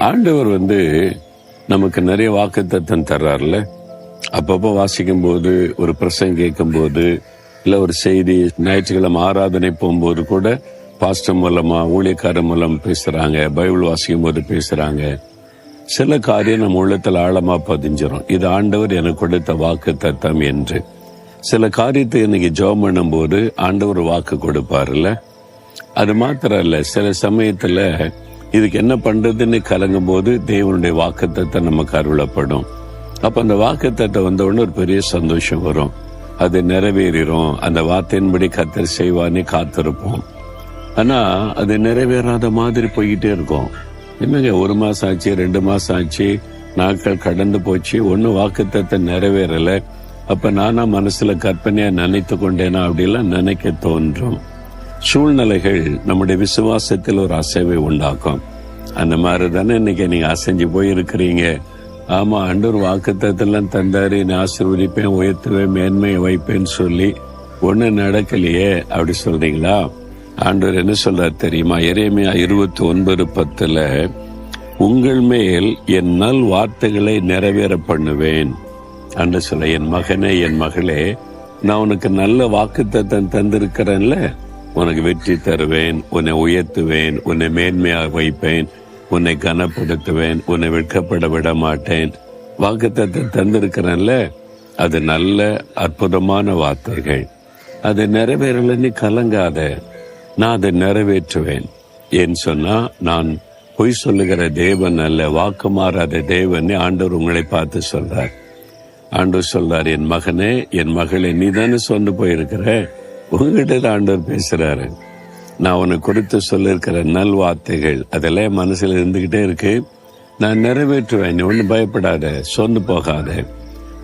ஆண்டவர் நமக்கு நிறைய வாக்குத்தத்தம் தர்றாருல. அப்பப்போ வாசிக்கும் போது, ஒரு பிரசங்கம் கேட்கும் போது, இல்ல ஒரு செய்தி, ஞாயிற்றுக்கிழமை ஆராதனை போகும்போது கூட பாஸ்டர் மூலமா, ஊழியக்காரர் மூலம் பேசுறாங்க, பைபிள் வாசிக்கும் போது பேசுறாங்க. சில காரியம் நம்ம உள்ளத்துல ஆழமா பதிஞ்சிரும். இது ஆண்டவர் எனக்கு கொடுத்த வாக்கு தத்தம் என்று. சில காரியத்தை இன்னைக்கு ஜெபம் பண்ணும் போது ஆண்டவர் வாக்கு கொடுப்பாருல்ல. அது மாத்திரம் இல்ல, சில சமயத்துல இதுக்கு என்ன பண்றதுன்னு கலங்கும் போது தேவனுடைய வாக்கு தத்தம் நமக்கு அருளப்படும். அப்ப அந்த வாக்கு தத்தம் வந்த உடனே ஒரு பெரிய சந்தோஷம் வரும். அது நிறைவேறும். அந்த வார்த்தையின்படி கர்த்தர் செய்வான்னு காத்திருப்போம். ஆனா அது நிறைவேறாத மாதிரி போய்கிட்டே இருக்கும். என்னங்க, 1 மாசம் ஆச்சு, 2 மாசம் ஆச்சு, நாட்கள் கடந்து போச்சு, ஒன்னும் வாக்குத்தத்தை நிறைவேறல. அப்ப நானா மனசுல கற்பனையா நினைத்து கொண்டேனா அப்படிலாம் நினைக்க தோன்றும். சூழ்நிலைகள் நம்முடைய விசுவாசத்தில் ஒரு அசைவை உண்டாக்கும். அந்த மாதிரி தானே இன்னைக்கு நீங்க அசைஞ்சு போயிருக்கிறீங்க. ஆமா, ஆண்டவர் வாக்குத்தத்தெல்லாம் தந்தாரு, நான் ஆசீர்வதிப்பேன், உயர்த்துவேன், மேன்மையை வைப்பேன்னு சொல்லி ஒண்ணு நடக்கலையே அப்படி சொல்றீங்களா? ஆண்டவர் என்ன சொல்றாரு தெரியுமா? எரேமியா 29:10 உங்கள் மேல் என் நல் வார்த்தைகளை நிறைவேற பண்ணுவேன் என்று சொல்ல, என் மகனே, என் மகளே, நான் உனக்கு நல்ல வாக்குத்தத்தம் தந்திருக்கிறேன்ல, உனக்கு வெற்றி தருவேன், உன்னை உயர்த்துவேன், உன்னை மேன்மையாக வைப்பேன், உன்னை கனப்படுத்துவேன், உன்னை வெட்கப்பட விட மாட்டேன். வாக்குத்தத்தம் தந்திருக்கிறேன்ல, அது நல்ல அற்புதமான வார்த்தைகள். அது நிறைவேறலன்னு கலங்காத, நான் அதை நிறைவேற்றுவேன். ஏன்னு சொன்னா, நான் பொய் சொல்லுகிற தேவன் அல்ல, வாக்கு மாறாத தேவன். ஆண்டவர் உங்களை பார்த்து சொல்றார். ஆண்டவர் சொல்றார், என் மகனே, என் மகளே, நீ தானே சொந்து போயிருக்கிற, உங்ககிட்ட ஆண்டவர் பேசுறாரு. நான் உனக்கு குறித்து சொல்லிருக்கிற நல் வார்த்தைகள் அதெல்லாம் மனசுல இருந்துகிட்டே இருக்கு. நான் நிறைவேற்றுவேன். நீ ஒன்னும் பயப்படாத, சொந்து போகாத,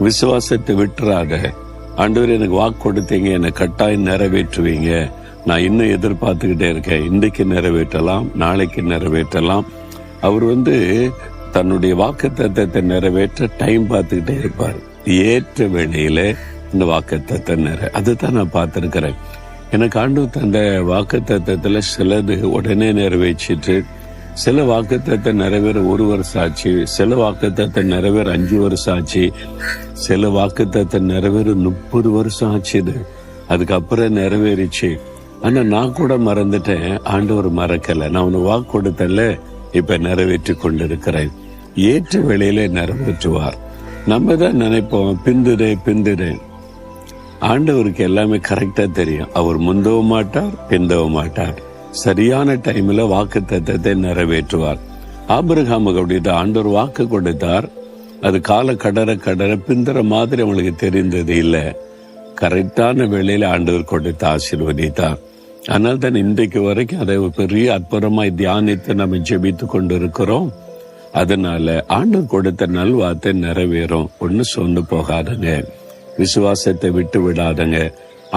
விசுவாசத்தை விட்டுறாத. ஆண்டவர் எனக்கு வாக்கு கொடுத்தீங்க, என்னை கட்டாயம் நிறைவேற்றுவீங்க. நான் இன்னும் எதிர்பார்த்துக்கிட்டே இருக்கேன். இன்றைக்கு நிறைவேற்றலாம், நாளைக்கு நிறைவேற்றலாம். அவர் தன்னுடைய வாக்குத்தத்தத்தை நிறைவேற்ற டைம் பார்த்துக்கிட்டே இருப்பார். ஏற்ற வேளையில இந்த வாக்குத்தத்தம் அதுதான் நான் பார்த்திருக்கிறேன். எனக்கு ஆண்டவர் தந்த வாக்குத்தத்தத்துல சிலது உடனே நிறைவேற்றிட்டு, சில வாக்குத்தத்தை நிறைவேற 1 வருஷம் ஆச்சு, சில வாக்குத்தத்தை நிறைவேற 5 வருஷம் ஆச்சு, சில வாக்குத்தத்தை நிறைவேற 30 வருஷம் ஆச்சு. அதுக்கப்புறம் நிறைவேறிச்சு. ஆனா நான் கூட மறந்துட்டேன், ஆண்டவர் மறக்கல. நான் உனக்கு வாக்கு கொடுத்தல, இப்ப நிறைவேற்றி கொண்டிருக்கிறேன். ஏற்ற வேளையில நிறைவேற்றுவார். நம்ம தான் நினைப்போம், பிந்துடு. ஆண்டவருக்கு எல்லாமே கரெக்டா தெரியும். அவர் முந்தவும் மாட்டார், பிந்தவும் மாட்டார். சரியான டைம்ல வாக்கு தத்தத்தை நிறைவேற்றுவார். ஆபிரகாமுக்கு அப்படிதான் ஆண்டவர் வாக்கு கொடுத்தார். அது கால கடற பிந்துற மாதிரி அவங்களுக்கு தெரிந்தது இல்ல. கரெக்டான வேளையில ஆண்டவர் கொடுத்து ஆசீர்வதித்தார். அதனால தான் இன்றைக்கு வரைக்கும் அதை ஒரு பெரிய அற்புதமாய் தியானித்து நம்ம ஜெபித்து கொண்டு இருக்கிறோம். அதனால ஆண்டவர் கொடுத்த நல்வார்த்தை நிறைவேறும். ஒண்ணு சொன்னு போகாதுங்க, விசுவாசத்தை விட்டு விடாதங்க.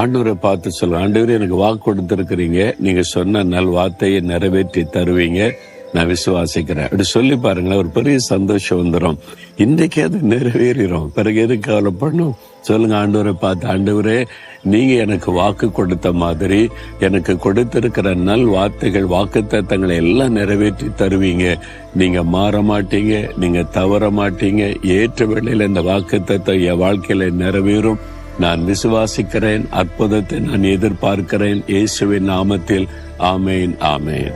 ஆண்டவரை பார்த்து சொல்ல, ஆண்டவரே, எனக்கு வாக்கு கொடுத்திருக்கிறீங்க, நீங்க சொன்ன நல்வார்த்தையை நிறைவேற்றி தருவீங்க, நான் விசுவாசிக்கிறேன் அப்படி சொல்லி பாருங்களேன், ஒரு பெரிய சந்தோஷம் வந்துடும். இன்றைக்கு அது நிறைவேறும். பிறகு எது கவலைப்படணும்? சொல்லுங்க ஆண்டவரை பார்த்து, ஆண்டவரே, நீங்க எனக்கு வாக்கு கொடுத்த மாதிரி எனக்கு கொடுத்திருக்கிற நல் வார்த்தைகள், வாக்குத்தத்தங்களை எல்லாம் நிறைவேற்றி தருவீங்க. நீங்க மாற மாட்டீங்க, நீங்க தவற மாட்டீங்க. ஏற்ற வேளையில இந்த வாக்குத்தத்தம் என் வாழ்க்கையில நிறைவேறும். நான் விசுவாசிக்கிறேன், அற்புதத்தை நான் எதிர்பார்க்கிறேன். இயேசுவின் நாமத்தில் ஆமேன், ஆமேன்.